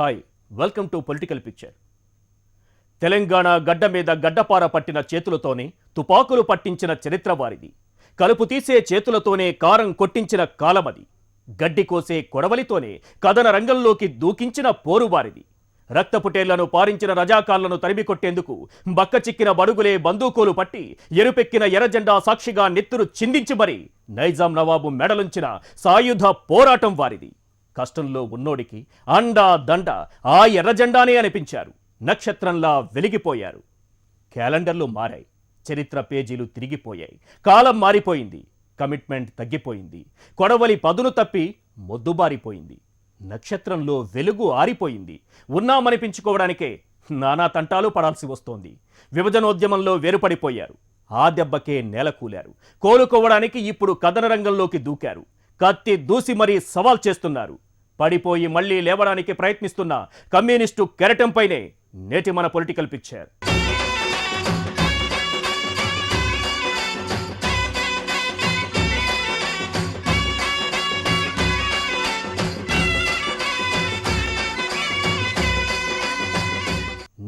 Hi welcome to political picture. Telangana గడ్డ మీద గడ్డపార పట్టిన చేతులతోనే తుపాకులు పట్టించిన చరిత్ర వారిది. కలుపు తీసే చేతులతోనే కారం కొట్టించిన కాలమది. గడ్డి కోసే కొడవలితోనే కథన రంగంలోకి దూకించిన పోరు వారిది. రక్తపుటేళ్లను పారించిన రజాకాళ్లను తరిమికొట్టేందుకు బక్క చిక్కిన బడుగులే బందూకోలు పట్టి ఎరుపెక్కిన ఎర్రజెండా సాక్షిగా నెత్తురు చిందించి మరి నైజాం నవాబు మెడలుంచిన సాయుధ పోరాటం వారిది. కష్టంలో ఉన్నోడికి అండా దండ ఆ ఎర్రజెండానే అనిపించారు. నక్షత్రంలా వెలిగిపోయారు. క్యాలెండర్లు మారాయి, చరిత్ర పేజీలు తిరిగిపోయాయి. కాలం మారిపోయింది, కమిట్మెంట్ తగ్గిపోయింది. కొడవలి పదును తప్పి మొద్దుబారిపోయింది. నక్షత్రంలో వెలుగు ఆరిపోయింది. ఉన్నామనిపించుకోవడానికే నానా తంటాలు పడాల్సి వస్తోంది. విభజనోద్యమంలో వేరుపడిపోయారు. ఆ దెబ్బకే నేలకూలారు. కోలుకోవడానికి ఇప్పుడు కథన రంగంలోకి దూకారు. కత్తి దూసి మరీ సవాల్ చేస్తున్నారు. పడిపోయి మళ్లీ లేవడానికి ప్రయత్నిస్తున్న కమ్యూనిస్టు కెరటంపైనే నేటి మన పొలిటికల్ పిక్చర్.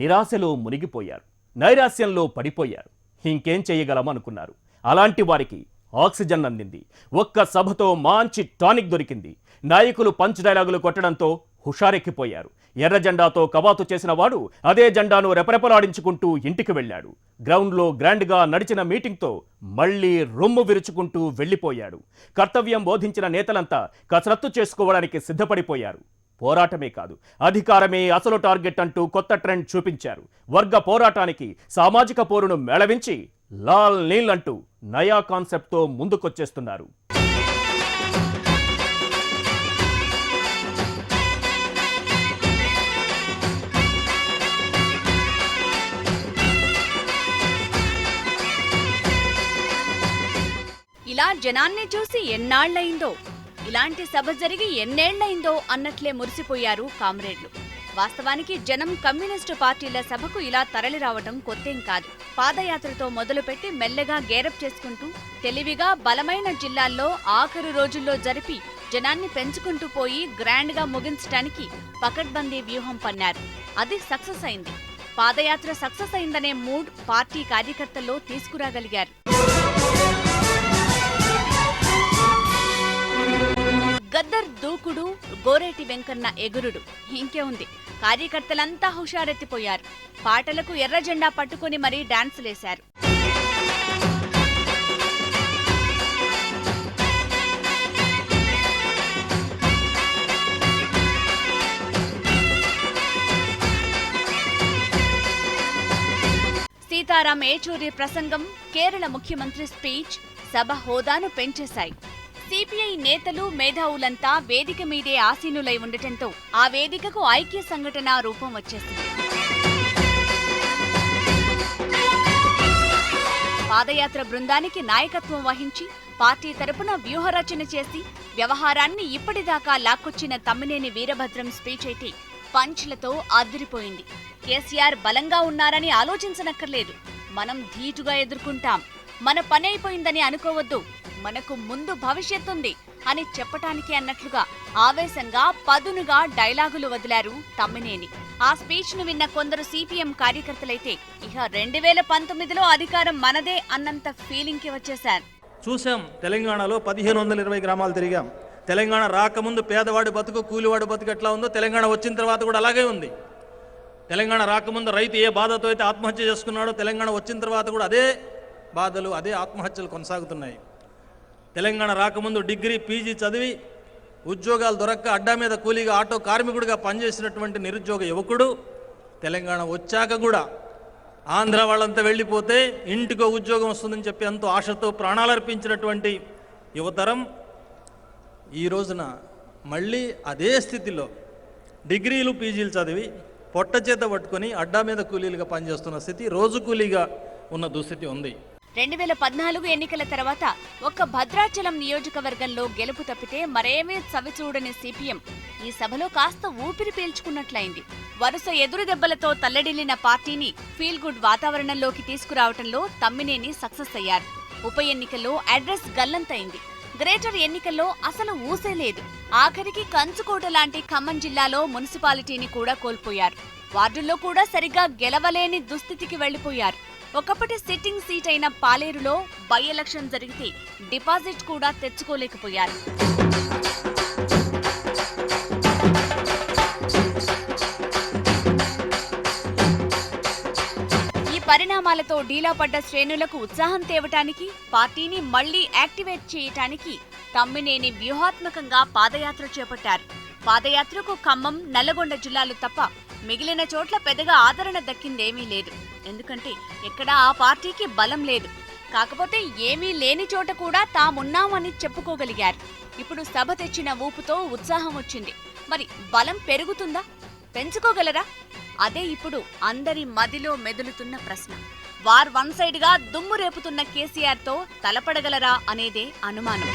నిరాశలో మునిగిపోయారు, నైరాశ్యంలో పడిపోయారు. ఇంకేం చేయగలం అనుకున్నారు. అలాంటి వారికి ఆక్సిజన్ అందింది. ఒక్క సభతో మంచి టానిక్ దొరికింది. నాయకులు పంచ్ డైలాగులు కొట్టడంతో హుషారెక్కిపోయారు. ఎర్ర జెండాతో కవాతు చేసిన వాడు అదే జెండాను రెపరెపలాడించుకుంటూ ఇంటికి వెళ్ళాడు. గ్రౌండ్లో గ్రాండ్గా నడిచిన మీటింగ్తో మళ్లీ రొమ్ము విరుచుకుంటూ వెళ్ళిపోయాడు. కర్తవ్యం బోధించిన నేతలంతా కసరత్తు చేసుకోవడానికి సిద్ధపడిపోయారు. పోరాటమే కాదు, అధికారమే అసలు టార్గెట్ అంటూ కొత్త ట్రెండ్ చూపించారు. వర్గ పోరాటానికి సామాజిక పోరును మేళవించి లాల్ నీల్ అంటూ నయా కాన్సెప్ట్తో ముందుకొచ్చేస్తున్నారు. ఇలా జనాన్ని చూసి ఎన్నాళ్లయిందో, ఇలాంటి సభ జరిగి ఎన్నేళ్లయిందో అన్నట్లే మురిసిపోయారు కామ్రేడ్లు. వాస్తవానికి జనం కమ్యూనిస్టు పార్టీల సభకు ఇలా తరలిరావటం కొత్తేం కాదు. పాదయాత్రతో మొదలుపెట్టి మెల్లగా గేరప్ చేసుకుంటూ తెలివిగా బలమైన జిల్లాల్లో ఆఖరు రోజుల్లో జరిపి జనాన్ని పెంచుకుంటూ పోయి గ్రాండ్గా ముగించడానికి పకడ్బందీ వ్యూహం పన్నారు. అది సక్సెస్ అయింది. పాదయాత్ర సక్సెస్ అయిందనే మూడ్ పార్టీ కార్యకర్తల్లో తీసుకురాగలిగారు. గద్దర్ దూకుడు, గోరేటి వెంకన్న ఎగురుడు, ఇంకే ఉంది. కార్యకర్తలంతా హుషారెత్తిపోయారు. పాటలకు ఎర్ర జెండా పట్టుకుని మరీ డాన్సులేశారు. సీతారాం ఏచూరి ప్రసంగం, కేరళ ముఖ్యమంత్రి స్పీచ్ సభ హోదాను పెంచేశాయి. సిపిఐ నేతలు, మేధావులంతా వేదిక మీదే ఆసీనులై ఉండటంతో ఆ వేదికకు ఐక్య సంఘటన రూపం వచ్చేసింది. పాదయాత్ర బృందానికి నాయకత్వం వహించి పార్టీ తరపున వ్యూహరచన చేసి వ్యవహారాన్ని ఇప్పటిదాకా లాక్కొచ్చిన తమ్మినేని వీరభద్రం స్పీచ్ అయితే పంచ్లతో అదిరిపోయింది. కేసీఆర్ బలంగా ఉన్నారని ఆలోచించనక్కర్లేదు, మనం ధీటుగా ఎదుర్కొంటాం, మన పని అయిపోయిందని అనుకోవద్దు, మనకు ముందు భవిష్యత్తుంది అని చెప్పటానికి అన్నట్లుగా ఆవేశంగా పదునుగా డైలాగులు వదిలారు తమ్మినేని. ఆ స్పీచ్ ను విన్న కొందరు సిపిఎం కార్యకర్తలైతే ఇక 2019లో అధికారం మనదే అన్నంత ఫీలింగ్ కి వచ్చేశారు. చూసాం, తెలంగాణలో 1520 గ్రామాలు తిరిగాం. తెలంగాణ రాకముందు పేదవాడి బతుకు, కూలివాడి బతుకు ఎట్లా ఉందో తెలంగాణ వచ్చిన తర్వాత కూడా అలాగే ఉంది. తెలంగాణ రాకముందు రైతు ఏ బాధతో అయితే ఆత్మహత్య చేసుకున్నాడో తెలంగాణ వచ్చిన తర్వాత కూడా అదే బాధలు, అదే ఆత్మహత్యలు కొనసాగుతున్నాయి. తెలంగాణ రాకముందు డిగ్రీ, పీజీ చదివి ఉద్యోగాలు దొరక్క అడ్డా మీద కూలీగా ఆటో కార్మికుడిగా పనిచేసినటువంటి నిరుద్యోగ యువకుడు తెలంగాణ వచ్చాక కూడా ఆంధ్ర వాళ్ళంతా వెళ్ళిపోతే ఇంటికో ఉద్యోగం వస్తుందని చెప్పి ఎంతో ఆశతో ప్రాణాలర్పించినటువంటి యువతరం ఈ రోజున మళ్ళీ అదే స్థితిలో డిగ్రీలు, పీజీలు చదివి పొట్ట చేత పట్టుకొని అడ్డా మీద కూలీలుగా పనిచేస్తున్న స్థితి, రోజు కూలీగా ఉన్న దుస్థితి ఉంది. 2014 ఎన్నికల తర్వాత ఒక్క భద్రాచలం నియోజకవర్గంలో గెలుపు తప్పితే మరేమీ చవిచూడని సిపిఎం ఈ సభలో కాస్త ఊపిరి పీల్చుకున్నట్లయింది. వరుస ఎదురు దెబ్బలతో తల్లడిల్లిన పార్టీని ఫీల్ గుడ్ వాతావరణంలోకి తీసుకురావటంలో తమ్మినేని సక్సెస్ అయ్యారు. ఉప ఎన్నికల్లో అడ్రస్ గల్లంతైంది. గ్రేటర్ ఎన్నికల్లో అసలు ఊసే లేదు. ఆఖరికి కంచుకోట లాంటి ఖమ్మం జిల్లాలో మున్సిపాలిటీని కూడా కోల్పోయారు. వార్డుల్లో కూడా సరిగ్గా గెలవలేని దుస్థితికి వెళ్లిపోయారు. ఒకప్పటి సిట్టింగ్ సీట్ అయిన పాలేరులో బై ఎలక్షన్ జరిగితే డిపాజిట్ కూడా తెచ్చుకోలేకపోయారు. పరిణామాలతో డీలా పడ్డ శ్రేణులకు ఉత్సాహం తేవటానికి, పార్టీని మళ్లీ యాక్టివేట్ చేయటానికి తమ్మినేని వ్యూహాత్మకంగా పాదయాత్ర చేపట్టారు. పాదయాత్రకు ఖమ్మం, నల్లగొండ జిల్లాలు తప్ప మిగిలిన చోట్ల పెద్దగా ఆదరణ దక్కిందేమీ లేదు. ఎందుకంటే ఎక్కడా ఆ పార్టీకి బలం లేదు. కాకపోతే ఏమీ లేని చోట కూడా తామున్నామని చెప్పుకోగలిగారు. ఇప్పుడు సభ తెచ్చిన ఊపుతో ఉత్సాహం వచ్చింది. మరి బలం పెరుగుతుందా? పెంచుకోగలరా? అదే ఇప్పుడు అందరి మదిలో మెదులుతున్న ప్రశ్న. వార్ వన్ సైడ్ గా దుమ్ము రేపుతున్న కేసీఆర్ తో తలపడగలరా అనేదే అనుమానం.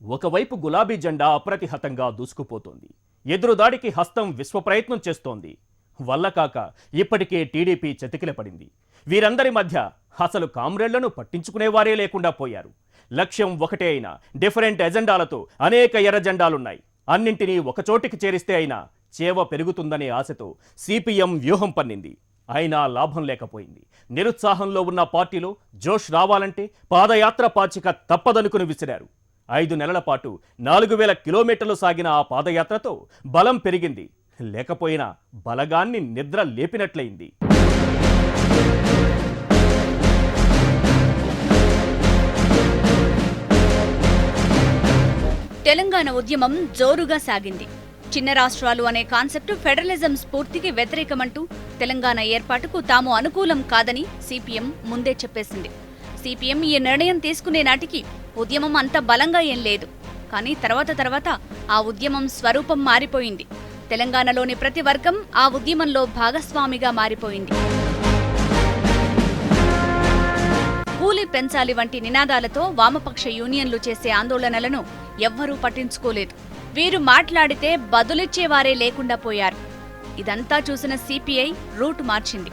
ఒకవైపు గులాబీ జెండా అప్రతిహతంగా దూసుకుపోతోంది. ఎదురుదాడికి హస్తం విశ్వప్రయత్నం చేస్తోంది. వల్లకాక ఇప్పటికే టీడీపీ చతికిలపడింది. వీరందరి మధ్య అసలు కామ్రేళ్లను పట్టించుకునేవారే లేకుండా పోయారు. లక్ష్యం ఒకటే అయినా డిఫరెంట్ ఎజెండాలతో అనేక ఎర్రజెండాలున్నాయి. అన్నింటినీ ఒకచోటికి చేరిస్తే అయినా చేవ పెరుగుతుందనే ఆశతో సిపిఎం వ్యూహం పన్నింది. అయినా లాభం లేకపోయింది. నిరుత్సాహంలో ఉన్న పార్టీలో జోష్ రావాలంటే పాదయాత్ర పాచిక తప్పదనుకుని విసిరారు. 5 నెలల పాటు 4000 కిలోమీటర్లు సాగిన ఆ పాదయాత్రతో బలం పెరిగింది. లేకపోయినా బలగాన్ని నిద్ర లేపినట్లయింది. తెలంగాణ ఉద్యమం జోరుగా సాగింది. చిన్న రాష్ట్రాలు అనే కాన్సెప్ట్ ఫెడరలిజం స్ఫూర్తికి వ్యతిరేకమంటూ తెలంగాణ ఏర్పాటుకు తాము అనుకూలం కాదని సిపిఎం ముందే చెప్పేసింది. సిపిఎం ఈ నిర్ణయం తీసుకునే నాటికి ఉద్యమం అంత బలంగా ఏం లేదు. కానీ తర్వాత ఆ ఉద్యమం స్వరూపం మారిపోయింది. తెలంగాణలోని ప్రతి వర్గం ఆ ఉద్యమంలో భాగస్వామిగా మారిపోయింది. కూలీ పెంచాలి వంటి నినాదాలతో వామపక్ష యూనియన్లు చేసే ఆందోళనలను ఎవ్వరూ పట్టించుకోలేదు. వీరు మాట్లాడితే బదులిచ్చేవారే లేకుండా పోయారు. ఇదంతా చూసిన సిపిఐ రూట్ మార్చింది.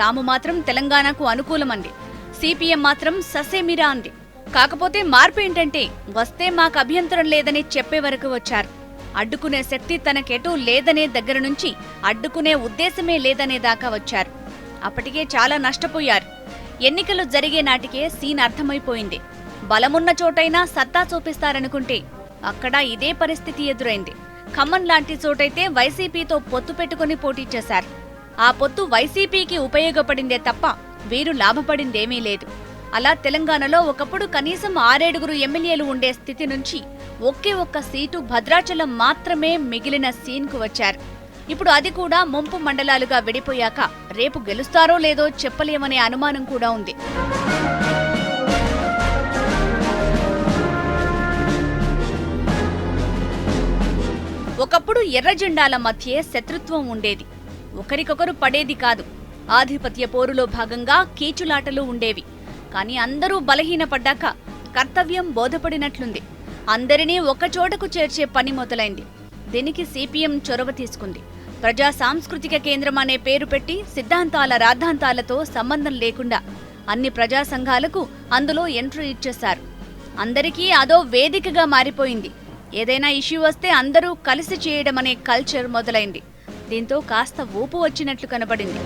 తాము మాత్రం తెలంగాణకు అనుకూలమంది. సిపిఎం మాత్రం ససేమిరా అంది. కాకపోతే మార్పు ఏంటంటే వస్తే మాకు అభ్యంతరం లేదని చెప్పే వరకు వచ్చారు. అడ్డుకునే శక్తి తనకెటూ లేదనే దగ్గర నుంచి అడ్డుకునే ఉద్దేశమే లేదనే దాకా వచ్చారు. అప్పటికే చాలా నష్టపోయారు. ఎన్నికలు జరిగే నాటికే సీన్ అర్థమైపోయింది. బలమున్న చోటైనా సత్తా చూపిస్తారనుకుంటే అక్కడ ఇదే పరిస్థితి ఎదురైంది. ఖమ్మం లాంటి చోటైతే వైసీపీతో పొత్తు పెట్టుకుని పోటీ చేశారు. ఆ పొత్తు వైసీపీకి ఉపయోగపడిందే తప్ప వీరు లాభపడిందేమీ లేదు. అలా తెలంగాణలో ఒకప్పుడు కనీసం 6-7 ఎమ్మెల్యేలు ఉండే స్థితి నుంచి ఒకే ఒక్క సీటు భద్రాచలం మాత్రమే మిగిలిన సీన్కు వచ్చారు. ఇప్పుడు అది కూడా ముంపు మండలాలుగా విడిపోయాక రేపు గెలుస్తారో లేదో చెప్పలేమనే అనుమానం కూడా ఉంది. ఒకప్పుడు ఎర్రజెండాల మధ్యే శత్రుత్వం ఉండేది. ఒకరికొకరు పడేది కాదు. ఆధిపత్య పోరులో భాగంగా కీచులాటలు ఉండేవి. కానీ అందరూ బలహీనపడ్డాక కర్తవ్యం బోధపడినట్లుంది. అందరినీ ఒకచోటకు చేర్చే పని మొదలైంది. దీనికి సిపిఎం చొరవ తీసుకుంది. ప్రజా సాంస్కృతిక కేంద్రం అనే పేరు పెట్టి సిద్ధాంతాల రాద్ధాంతాలతో సంబంధం లేకుండా అన్ని ప్రజా సంఘాలకు అందులో ఎంట్రీ ఇచ్చేశారు. అందరికీ అదో వేదికగా మారిపోయింది. ఏదైనా ఇష్యూ వస్తే అందరూ కలిసి చేయడం అనే కల్చర్ మొదలైంది. దీంతో కాస్త ఊపు వచ్చినట్లు కనబడింది.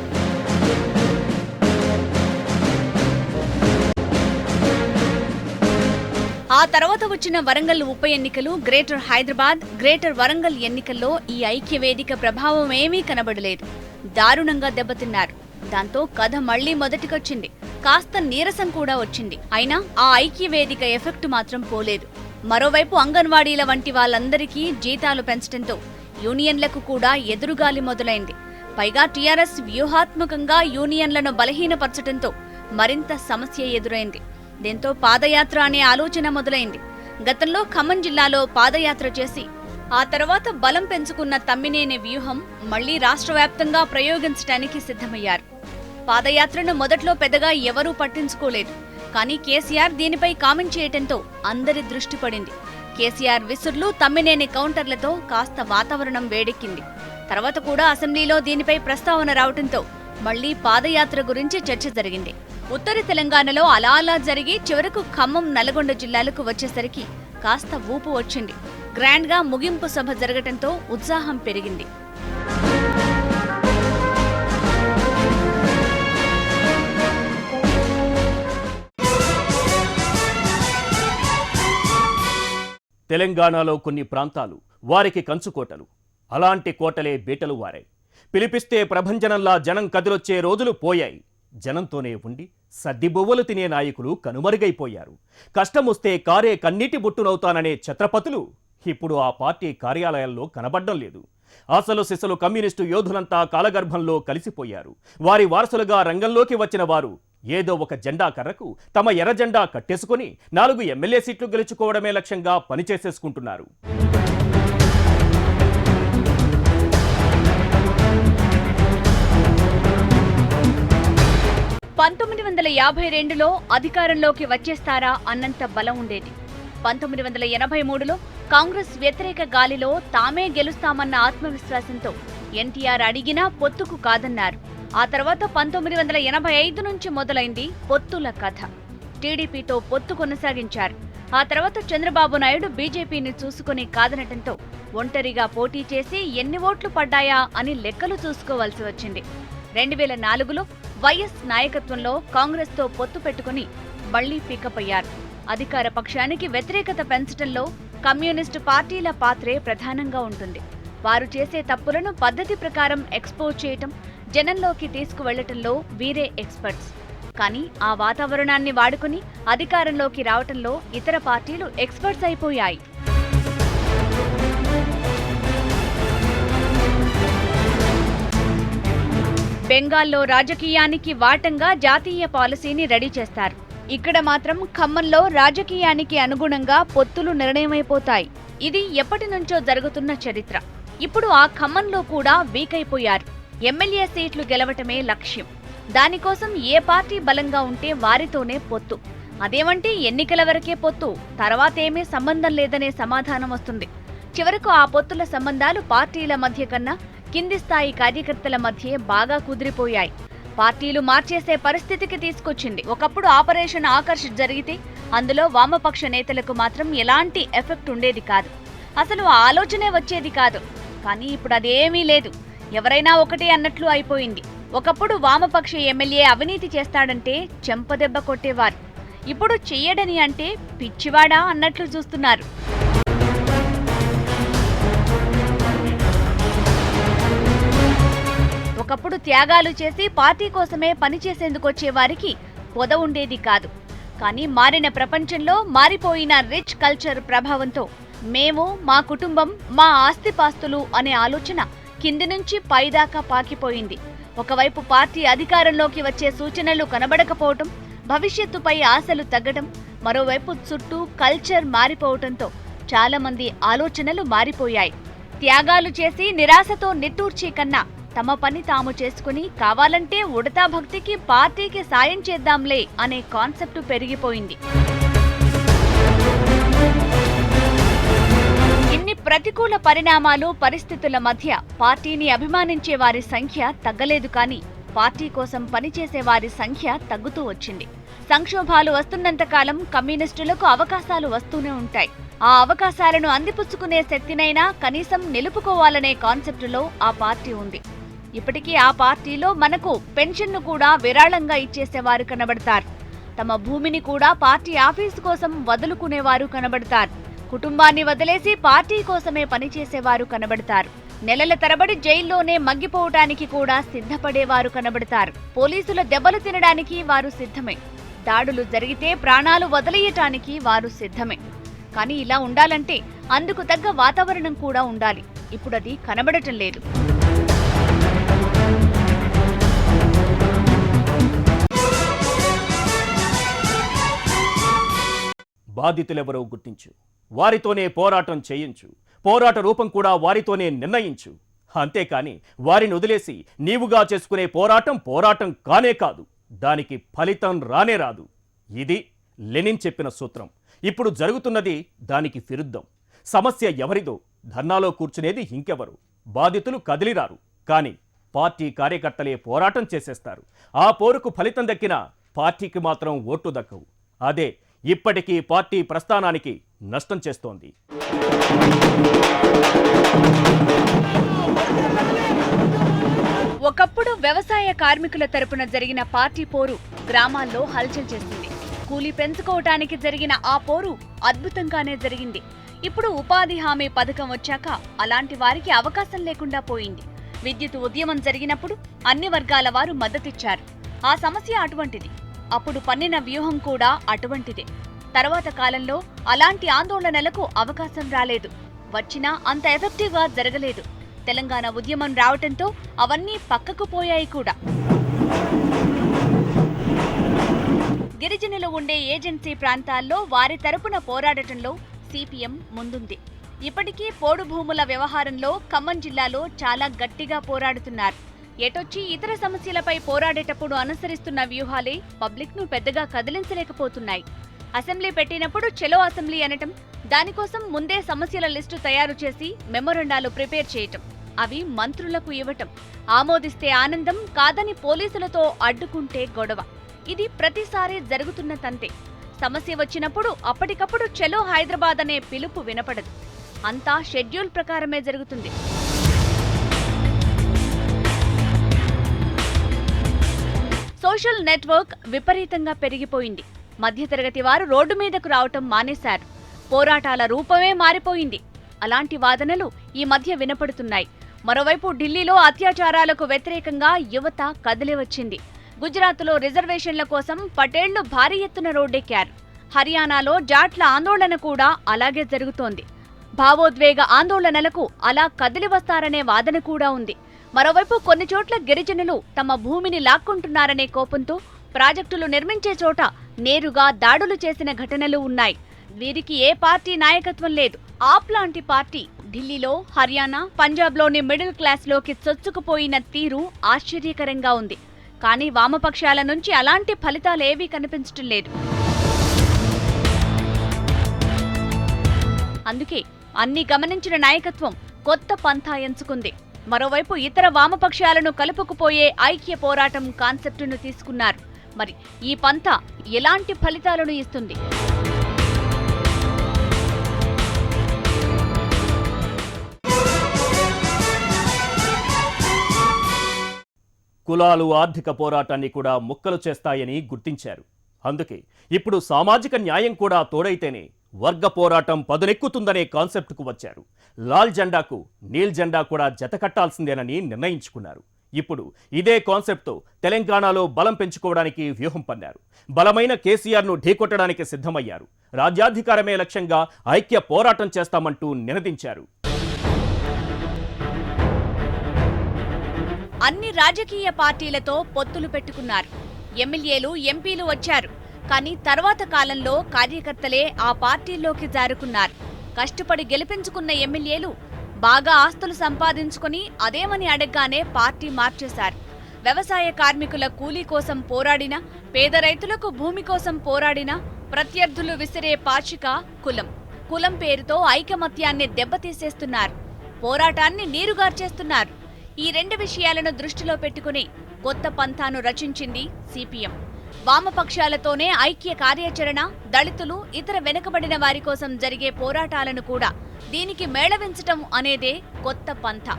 ఆ తర్వాత వచ్చిన వరంగల్ ఉప ఎన్నికలు, గ్రేటర్ హైదరాబాద్, గ్రేటర్ వరంగల్ ఎన్నికల్లో ఈ ఐక్య వేదిక ప్రభావం ఏమీ కనబడలేదు. దారుణంగా దెబ్బతిన్నారు. దాంతో కథ మళ్లీ మొదటికొచ్చింది. కాస్త నీరసం కూడా వచ్చింది. అయినా ఆ ఐక్య వేదిక ఎఫెక్ట్ మాత్రం పోలేదు. మరోవైపు అంగన్వాడీల వంటి వాళ్ళందరికీ జీతాలు పెంచడంతో యూనియన్లకు కూడా ఎదురుగాలి మొదలైంది. పైగా టీఆర్ఎస్ వ్యూహాత్మకంగా యూనియన్లను బలహీనపరచడంతో మరింత సమస్య ఎదురైంది. దీంతో పాదయాత్ర అనే ఆలోచన మొదలైంది. గతంలో ఖమ్మం జిల్లాలో పాదయాత్ర చేసి ఆ తర్వాత బలం పెంచుకున్న తమ్మినేని వ్యూహం మళ్లీ రాష్ట్ర వ్యాప్తంగా ప్రయోగించడానికి సిద్ధమయ్యారు. పాదయాత్రను మొదట్లో పెద్దగా ఎవరూ పట్టించుకోలేదు. కానీ కేసీఆర్ దీనిపై కామెంట్ చేయడంతో అందరి దృష్టి పడింది. కేసీఆర్ విసుర్లు, తమ్మినేని కౌంటర్లతో కాస్త వాతావరణం వేడెక్కింది. తర్వాత కూడా అసెంబ్లీలో దీనిపై ప్రస్తావన రావడంతో మళ్లీ పాదయాత్ర గురించి చర్చ జరిగింది. ఉత్తర తెలంగాణలో అలా అలా జరిగి చివరకు ఖమ్మం, నల్గొండ జిల్లాలకు వచ్చేసరికి కాస్త ఊపు వచ్చింది. గ్రాండ్ గా ముగింపు సభ జరగటంతో ఉత్సాహం పెరిగింది. తెలంగాణలో కొన్ని ప్రాంతాలు వారికి కంచుకోటలు. అలాంటి కోటలే బీటలు వారాయి. పిలిపిస్తే ప్రభంజనంలా జనం కదిలొచ్చే రోజులు పోయాయి. జనంతోనే ఉండి సద్దిబొవ్వలు తినే నాయకులు కనుమరుగైపోయారు. కష్టమొస్తే కారే కన్నీటి బొట్టునవుతాననే ఛత్రపతులు ఇప్పుడు ఆ పార్టీ కార్యాలయాల్లో కనబడ్డం లేదు. అసలు సిసలు కమ్యూనిస్టు యోధులంతా కాలగర్భంలో కలిసిపోయారు. వారి వారసులుగా రంగంలోకి వచ్చిన వారు ఏదో ఒక జెండా కర్రకు తమ ఎర్ర జెండా కట్టేసుకుని 4 ఎమ్మెల్యే సీట్లు గెలుచుకోవడమే లక్ష్యంగా పనిచేసేసుకుంటున్నారు. లో అధికారంలోకి వచ్చేస్తారా అన్నంత బలం ఉండేది. 1983లో కాంగ్రెస్ వ్యతిరేక గాలిలో తామే గెలుస్తామన్న ఆత్మవిశ్వాసంతో ఎన్టీఆర్ అడిగినా పొత్తుకు కాదన్నారు. ఆ తర్వాత 1985 నుంచి మొదలైంది పొత్తుల కథ. టీడీపీతో పొత్తు కొనసాగించారు. ఆ తర్వాత చంద్రబాబు నాయుడు బీజేపీని చూసుకుని కాదనటంతో ఒంటరిగా పోటీ చేసి ఎన్ని ఓట్లు పడ్డాయా అని లెక్కలు చూసుకోవాల్సి వచ్చింది. 2004లో వైఎస్ నాయకత్వంలో కాంగ్రెస్తో పొత్తు పెట్టుకుని మళ్లీ పికప్ అయ్యారు. అధికార పక్షానికి వ్యతిరేకత పెంచడంలో కమ్యూనిస్టు పార్టీల పాత్రే ప్రధానంగా ఉంటుంది. వారు చేసే తప్పులను పద్ధతి ప్రకారం ఎక్స్పోజ్ చేయటం, జనంలోకి తీసుకువెళ్లటంలో వీరే ఎక్స్పర్ట్స్. కానీ ఆ వాతావరణాన్ని వాడుకుని అధికారంలోకి రావటంలో ఇతర పార్టీలు ఎక్స్పర్ట్స్ అయిపోయాయి. బెంగాల్లో రాజకీయానికి వాటంగా జాతీయ పాలసీని రెడీ చేస్తారు. ఇక్కడ మాత్రం ఖమ్మంలో రాజకీయానికి అనుగుణంగా పొత్తులు నిర్ణయమైపోతాయి. ఇది ఎప్పటి నుంచో జరుగుతున్న చరిత్ర. ఇప్పుడు ఆ ఖమ్మంలో కూడా వీక్ అయిపోయారు. ఎమ్మెల్యే సీట్లు గెలవటమే లక్ష్యం. దానికోసం ఏ పార్టీ బలంగా ఉంటే వారితోనే పొత్తు. అదేమంటే ఎన్నికల వరకే పొత్తు, తర్వాతేమీ సంబంధం లేదనే సమాధానం వస్తుంది. చివరకు ఆ పొత్తుల సంబంధాలు పార్టీల మధ్య కన్నా కింది స్థాయి కార్యకర్తల మధ్య బాగా కుదిరిపోయాయి. పార్టీలు మార్చేసే పరిస్థితికి తీసుకొచ్చింది. ఒకప్పుడు ఆపరేషన్ ఆకర్ష్ జరిగితే అందులో వామపక్ష నేతలకు మాత్రం ఎలాంటి ఎఫెక్ట్ ఉండేది కాదు. అసలు ఆ ఆలోచనే వచ్చేది కాదు. కానీ ఇప్పుడు అదేమీ లేదు. ఎవరైనా ఒకటే అన్నట్లు అయిపోయింది. ఒకప్పుడు వామపక్ష ఎమ్మెల్యే అవినీతి చేస్తాడంటే చెంపదెబ్బ కొట్టేవారు. ఇప్పుడు చెయ్యడని అంటే పిచ్చివాడా అన్నట్లు చూస్తున్నారు. ఒకప్పుడు త్యాగాలు చేసి పార్టీ కోసమే పనిచేసేందుకు వచ్చేవారికి పొద ఉండేది కాదు. కానీ మారిన ప్రపంచంలో మారిపోయిన రిచ్ కల్చర్ ప్రభావంతో మేము, మా కుటుంబం, మా ఆస్తిపాస్తులు అనే ఆలోచన కింది నుంచి పైదాకా పాకిపోయింది. ఒకవైపు పార్టీ అధికారంలోకి వచ్చే సూచనలు కనబడకపోవటం, భవిష్యత్తుపై ఆశలు తగ్గడం, మరోవైపు చుట్టూ కల్చర్ మారిపోవటంతో చాలా మంది ఆలోచనలు మారిపోయాయి. త్యాగాలు చేసి నిరాశతో నిట్టూర్చే కన్నా తమ పని తాము చేసుకుని కావాలంటే ఉడతా భక్తికి పార్టీకి సాయం చేద్దాంలే అనే కాన్సెప్టు పెరిగిపోయింది. ఇన్ని ప్రతికూల పరిణామాలు, పరిస్థితుల మధ్య పార్టీని అభిమానించే వారి సంఖ్య తగ్గలేదు. కానీ పార్టీ కోసం పనిచేసే వారి సంఖ్య తగ్గుతూ వచ్చింది. సంక్షోభాలు వస్తున్నంతకాలం కమ్యూనిస్టులకు అవకాశాలు వస్తూనే ఉంటాయి. ఆ అవకాశాలను అందిపుచ్చుకునే శక్తినైనా కనీసం నిలుపుకోవాలనే కాన్సెప్టులో ఆ పార్టీ ఉంది. ఇప్పటికీ ఆ పార్టీలో మనకు పెన్షన్ను కూడా విరాళంగా ఇచ్చేసేవారు కనబడతారు. తమ భూమిని కూడా పార్టీ ఆఫీసు కోసం వదులుకునేవారు కనబడతారు. కుటుంబాన్ని వదిలేసి పార్టీ కోసమే పనిచేసేవారు కనబడతారు. నెలల తరబడి జైల్లోనే మగ్గిపోవటానికి కూడా సిద్ధపడేవారు కనబడతారు. పోలీసుల దెబ్బలు తినడానికి వారు సిద్ధమే. దాడులు జరిగితే ప్రాణాలు వదిలేయటానికి వారు సిద్ధమే. కానీ ఇలా ఉండాలంటే అందుకు తగ్గ వాతావరణం కూడా ఉండాలి. ఇప్పుడది కనబడటం లేదు. బాధితులెవరో గుర్తించు, వారితోనే పోరాటం చేయించు, పోరాట రూపం కూడా వారితోనే నిర్ణయించు. అంతేకాని వారిని వదిలేసి నీవుగా చేసుకునే పోరాటం కానే కాదు. దానికి ఫలితం రానే రాదు. ఇది లెనిన్ చెప్పిన సూత్రం. ఇప్పుడు జరుగుతున్నది దానికి విరుద్ధం. సమస్య ఎవరిదో, ధర్నాలో కూర్చునేది ఇంకెవరు? బాధితులు కదిలిరారు. కానీ పార్టీ కార్యకర్తలే పోరాటం చేసేస్తారు. ఆ పోరుకు ఫలితం దక్కిన పార్టీకి మాత్రం ఓట్లు దక్కవు. అదే ఇప్పటికీ పార్టీ ప్రస్థానానికి నష్టం చేస్తోంది. ఒకప్పుడు వ్యవసాయ కార్మికుల తరపున జరిగిన పార్టీ పోరు గ్రామాల్లో హల్చల్ చేసింది. కూలీ పెంచుకోవటానికి జరిగిన ఆ పోరు అద్భుతంగానే జరిగింది. ఇప్పుడు ఉపాధి హామీ పథకం వచ్చాక అలాంటి వారికి అవకాశం లేకుండా పోయింది. విద్యుత్ ఉద్యమం జరిగినప్పుడు అన్ని వర్గాల వారు మద్దతిచ్చారు. ఆ సమస్య అటువంటిది. అప్పుడు పన్నిన వ్యూహం కూడా అటువంటిదే. తర్వాత కాలంలో అలాంటి ఆందోళనలకు అవకాశం రాలేదు. వచ్చినా అంత ఎఫెక్టివ్గా జరగలేదు. తెలంగాణ ఉద్యమం రావటంతో అవన్నీ పక్కకు పోయాయి కూడా. గిరిజనులు ఉండే ఏజెన్సీ ప్రాంతాల్లో వారి తరపున పోరాడటంలో సిపిఎం ముందుంది. ఇప్పటికీ పోడు భూముల వ్యవహారంలో ఖమ్మం జిల్లాలో చాలా గట్టిగా పోరాడుతున్నారు. ఎటొచ్చి ఇతర సమస్యలపై పోరాడేటప్పుడు అనుసరిస్తున్న వ్యూహాలే పబ్లిక్ ను పెద్దగా కదిలించలేకపోతున్నాయి. అసెంబ్లీ పెట్టినప్పుడు చెలో అసెంబ్లీ అనటం, దానికోసం ముందే సమస్యల లిస్టు తయారు చేసి మెమొరండాలు ప్రిపేర్ చేయటం, అవి మంత్రులకు ఇవ్వటం, ఆమోదిస్తే ఆనందం, కాదని పోలీసులతో అడ్డుకుంటే గొడవ. ఇది ప్రతిసారి జరుగుతున్న తంతే. సమస్య వచ్చినప్పుడు అప్పటికప్పుడు చెలో హైదరాబాద్ అనే పిలుపు వినపడదు. అంతా షెడ్యూల్ ప్రకారమే జరుగుతుంది. సోషల్ నెట్వర్క్ విపరీతంగా పెరిగిపోయింది. మధ్యతరగతి వారు రోడ్డు మీదకు రావటం మానేశారు. పోరాటాల రూపమే మారిపోయింది. అలాంటి వాదనలు ఈ మధ్య వినపడుతున్నాయి. మరోవైపు ఢిల్లీలో అత్యాచారాలకు వ్యతిరేకంగా యువత కదిలి వచ్చింది. గుజరాత్లో రిజర్వేషన్ల కోసం పటేళ్లు భారీ ఎత్తున రోడ్డెక్కారు. హర్యానాలో జాట్ల ఆందోళన కూడా అలాగే జరుగుతోంది. భావోద్వేగ ఆందోళనలకు అలా కదిలి వస్తారనే వాదన కూడా ఉంది. మరోవైపు కొన్ని చోట్ల గిరిజనులు తమ భూమిని లాక్కుంటున్నారనే కోపంతో ప్రాజెక్టులు నిర్మించే చోట నేరుగా దాడులు చేసిన ఘటనలు ఉన్నాయి. వీరికి ఏ పార్టీ నాయకత్వం లేదు. ఆప్ లాంటి పార్టీ ఢిల్లీలో, హర్యానా, పంజాబ్లోని మిడిల్ క్లాస్లోకి చొచ్చుకుపోయిన తీరు ఆశ్చర్యకరంగా ఉంది. కానీ వామపక్షాల నుంచి అలాంటి ఫలితాలేవీ కనిపించటం లేదు. అందుకే అన్ని గమనించిన నాయకత్వం కొత్త పంథా ఎంచుకుంది. మరోవైపు ఇతర వామపక్షాలను కలుపుకుపోయే ఐక్య పోరాటం కాన్సెప్టును తీసుకున్నారు. మరి ఈ పంథా ఎలాంటి ఫలితాలను ఇస్తుంది? కులాలు ఆర్థిక పోరాటాన్ని కూడా ముక్కలు చేస్తాయని గుర్తించారు. అందుకే ఇప్పుడు సామాజిక న్యాయం కూడా తోడైతేనే వర్గ పోరాటం పదునెక్కుతుందనే కాన్సెప్ట్కు వచ్చారు. లాల్ జెండాకు నీల్ జెండా కూడా జతకట్టాల్సిందేనని నిర్ణయించుకున్నారు. ఇప్పుడు ఇదే కాన్సెప్ట్తో తెలంగాణలో బలం పెంచుకోవడానికి వ్యూహం పన్నారు. బలమైన కేసీఆర్ను ఢీకొట్టడానికి సిద్ధమయ్యారు. రాజ్యాధికారమే లక్ష్యంగా ఐక్య పోరాటం చేస్తామంటూ నినదించారు. అన్ని రాజకీయ పార్టీలతో పొత్తులు పెట్టుకున్నారు. ఎమ్మెల్యేలు, ఎంపీలు వచ్చారు. కానీ తర్వాత కాలంలో కార్యకర్తలే ఆ పార్టీల్లోకి జారుకున్నారు. కష్టపడి గెలిపించుకున్న ఎమ్మెల్యేలు బాగా ఆస్తులు సంపాదించుకుని అదేమని అడగగానే పార్టీ మార్చేశారు. వ్యవసాయ కార్మికుల కూలీ కోసం పోరాడినా, పేద రైతులకు భూమి కోసం పోరాడినా ప్రత్యర్థులు విసిరే పాచిక కులం. కులం పేరుతో ఐకమత్యాన్ని దెబ్బతీసేస్తున్నారు. పోరాటాన్ని నీరుగార్చేస్తున్నారు. ఈ రెండు విషయాలను దృష్టిలో పెట్టుకుని కొత్త పంథాను రచించింది సిపిఎం. వామపక్షాలతోనే ఐక్య కార్యాచరణ, దళితులు, ఇతర వెనుకబడిన వారి కోసం జరిగే పోరాటాలను కూడా దీనికి మేళవించటం అనేదే కొత్త పంథా.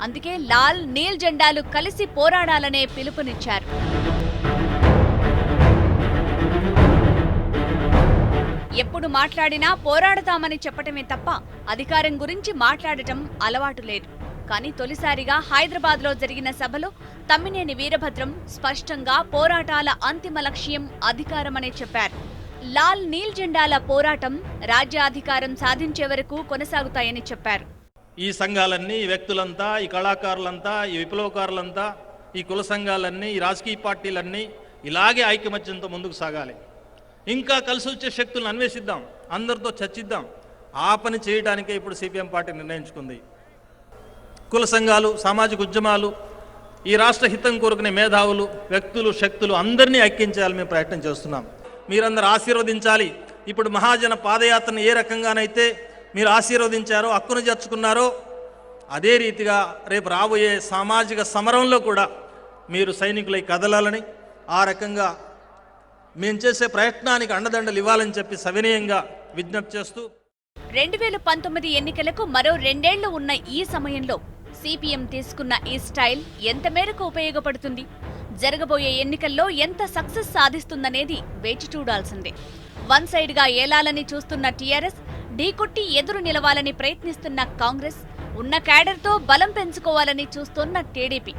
అందుకే లాల్, నీల్ జెండాలు కలిసి పోరాడాలనే పిలుపునిచ్చారు. ఎప్పుడు మాట్లాడినా పోరాడతామని చెప్పటమే తప్ప అధికారం గురించి మాట్లాడటం అలవాటు లేదు. కానీ తొలిసారిగా హైదరాబాద్లో జరిగిన సభలో తమ్మినేని వీరభద్రం స్పష్టంగా పోరాటాల అంతిమ లక్ష్యం అధికారమనే చెప్పారు. లాల్, నీల్ జెండాల పోరాటం రాజ్యాధికారం సాధించే వరకు కొనసాగుతాయని చెప్పారు. ఈ సంఘాలన్నీ, ఈ వ్యక్తులంతా, ఈ కళాకారులంతా, ఈ విప్లవకారులంతా, ఈ కుల సంఘాలన్నీ, ఈ రాజకీయ పార్టీలన్నీ ఇలాగే ఐకమత్యంతో ముందుకు సాగాలి. ఇంకా కలిసి వచ్చే శక్తులను అన్వేషిద్దాం, అందరితో చర్చిద్దాం. ఆ పని చేయడానికే ఇప్పుడు సిపిఎం పార్టీ నిర్ణయించుకుంది. కుల సంఘాలు, సామాజిక ఉద్యమాలు, ఈ రాష్ట్ర హితం కోరుకునే మేధావులు, వ్యక్తులు, శక్తులు అందరినీ ఐక్యించాలని మేము ప్రయత్నం చేస్తున్నాం. మీరందరూ ఆశీర్వదించాలి. ఇప్పుడు మహాజన పాదయాత్రను ఏ రకంగానైతే మీరు ఆశీర్వదించారో, హక్కును చేర్చుకున్నారో, అదే రీతిగా రేపు రాబోయే సామాజిక సమరంలో కూడా మీరు సైనికులై కదలాలని, ఆ రకంగా మేము చేసే ప్రయత్నానికి అండదండలు ఇవ్వాలని చెప్పి సవినయంగా విజ్ఞప్తి చేస్తూ 2019 ఎన్నికలకు మరో 2 ఏళ్లు ఉన్న ఈ సమయంలో సిపిఎం తీసుకున్న ఈ స్టైల్ ఎంత మేరకు ఉపయోగపడుతుంది? జరగబోయే ఎన్నికల్లో ఎంత సక్సెస్ సాధిస్తుందనేది వేచి చూడాల్సిందే. వన్ సైడ్ గా ఏలాలని చూస్తున్న టీఆర్ఎస్, ఢీకొట్టి ఎదురు నిలవాలని ప్రయత్నిస్తున్న కాంగ్రెస్, ఉన్న క్యాడర్తో బలం పెంచుకోవాలని చూస్తున్న టీడీపీ,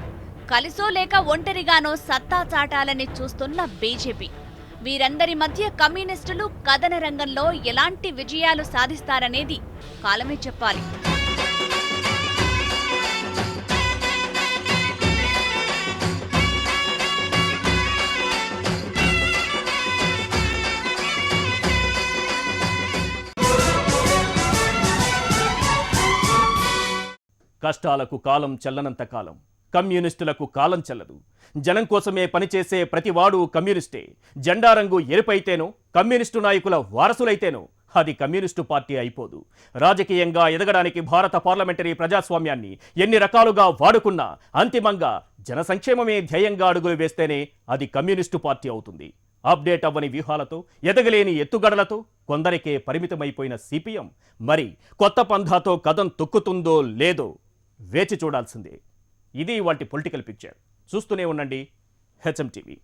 కలిసో లేక ఒంటరిగానో సత్తా చాటాలని చూస్తున్న బీజేపీ. వీరందరి మధ్య కమ్యూనిస్టులు కథన రంగంలో ఎలాంటి విజయాలు సాధిస్తారనేది కాలమే చెప్పాలి. కష్టాలకు కాలం చెల్లనంత కాలం కమ్యూనిస్టులకు కాలం చెల్లదు. జనం కోసమే పనిచేసే ప్రతివాడు కమ్యూనిస్టే. జెండా రంగు ఎరుపైతేనో, కమ్యూనిస్టు నాయకుల వారసులైతేనో అది కమ్యూనిస్టు పార్టీ అయిపోదు. రాజకీయంగా ఎదగడానికి భారత పార్లమెంటరీ ప్రజాస్వామ్యాన్ని ఎన్ని రకాలుగా వాడుకున్నా అంతిమంగా జన సంక్షేమమే ధ్యేయంగా అడుగులు వేస్తేనే అది కమ్యూనిస్టు పార్టీ అవుతుంది. అప్డేట్ అవ్వని వ్యూహాలతో, ఎదగలేని ఎత్తుగడలతో కొందరికే పరిమితమైపోయిన సిపిఎం మరి కొత్త పంథాతో కదం తొక్కుతుందో లేదో వేచి చూడాల్సిందే. ఇది ఇవాల్టి పొలిటికల్ పిక్చర్. చూస్తూనే ఉండండి హెచ్ఎం టీవీ.